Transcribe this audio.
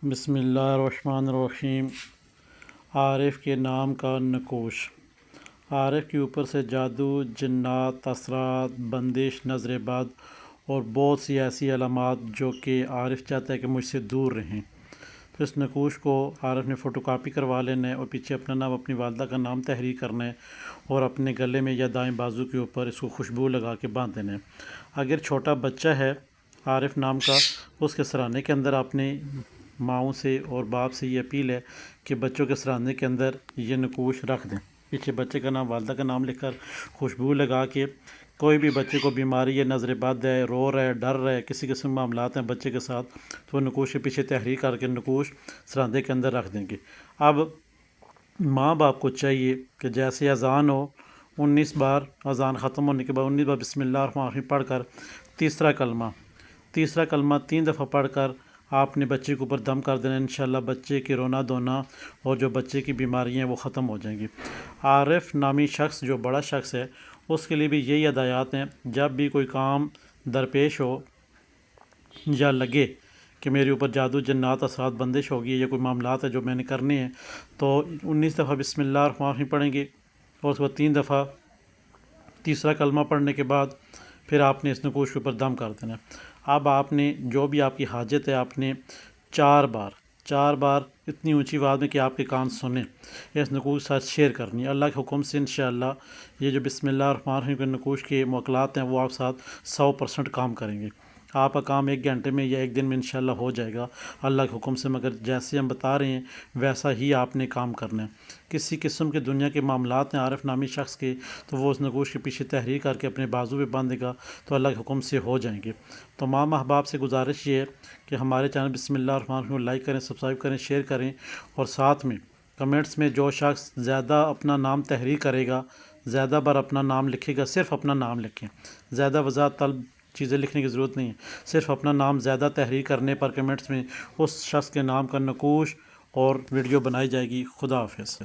بسم اللہ الرحمن الرحیم۔ عارف کے نام کا نقوش۔ عارف کے اوپر سے جادو، جنات، اثرات، بندش، نظر بد اور بہت سی ایسی علامات جو کہ عارف چاہتا ہے کہ مجھ سے دور رہیں، تو اس نقوش کو عارف نے فوٹو کاپی کروا لینا ہے اور پیچھے اپنا نام، اپنی والدہ کا نام تحریر کرنا ہے اور اپنے گلے میں یا دائیں بازو کے اوپر اس کو خوشبو لگا کے باندھ دینا ہے۔ اگر چھوٹا بچہ ہے عارف نام کا، اس کے سرانے کے اندر اپنے ماؤں سے اور باپ سے یہ اپیل ہے کہ بچوں کے سرانے کے اندر یہ نقوش رکھ دیں، پیچھے بچے کا نام، والدہ کا نام لکھ کر خوشبو لگا کے کوئی بھی بچے کو بیماری ہے، نظر بد ہے، رو رہا ہے، ڈر رہا ہے، کسی قسم معاملات ہیں بچے کے ساتھ، تو وہ نقوش کے پیچھے تحریر کر کے نقوش سرانے کے اندر رکھ دیں گے۔ اب ماں باپ کو چاہیے کہ جیسے اذان ہو 19 بار، اذان ختم ہونے کے بعد 19 بار بسم اللہ الرحمن الرحیم پڑھ کر تیسرا کلمہ 3 دفعہ پڑھ کر آپ نے بچے کے اوپر دم کر دینا، انشاءاللہ بچے کے رونا دھونا اور جو بچے کی بیماریاں ہیں وہ ختم ہو جائیں گی۔ عارف نامی شخص جو بڑا شخص ہے، اس کے لیے بھی یہی ہدایات ہیں، جب بھی کوئی کام درپیش ہو یا لگے کہ میرے اوپر جادو، جنات، اثرات، بندش ہوگی یا کوئی معاملات ہے جو میں نے کرنے ہیں، تو 19 دفعہ بسم اللہ الرحمن الرحیم پڑھیں گے اور اس کے بعد 3 دفعہ تیسرا کلمہ پڑھنے کے بعد پھر آپ نے اس نقوش کے اوپر دم کر دینا ہے۔ اب آپ نے جو بھی آپ کی حاجت ہے، آپ نے 4 بار اتنی اونچی آواز میں کہ آپ کے کان سنیں، اس نقوش کے ساتھ شیئر کرنی ہے۔ اللہ کے حکم سے انشاءاللہ یہ جو بسم اللہ الرحمن الرحیم کے نقوش کے موکلات ہیں وہ آپ ساتھ 100% کام کریں گے۔ آپ کا کام 1 گھنٹے میں یا 1 دن میں انشاءاللہ ہو جائے گا اللہ کے حکم سے، مگر جیسے ہم بتا رہے ہیں ویسا ہی آپ نے کام کرنا ہے۔ کسی قسم کے دنیا کے معاملات ہیں عارف نامی شخص کے، تو وہ اس نقوش کے پیچھے تحریر کر کے اپنے بازو پہ باندھے گا تو اللہ کے حکم سے ہو جائیں گے۔ تو تمام احباب سے گزارش یہ ہے کہ ہمارے چینل بسم اللہ الرحمن الرحیم کو لائک کریں، سبسکرائب کریں، شیئر کریں، اور ساتھ میں کمنٹس میں جو شخص زیادہ اپنا نام تحریر کرے گا، زیادہ بار اپنا نام لکھے گا، صرف اپنا نام لکھیں، زیادہ وضاحت طلب چیزیں لکھنے کی ضرورت نہیں ہے، صرف اپنا نام زیادہ تحریر کرنے پر کمنٹس میں اس شخص کے نام کا نقوش اور ویڈیو بنائی جائے گی۔ خدا حافظ۔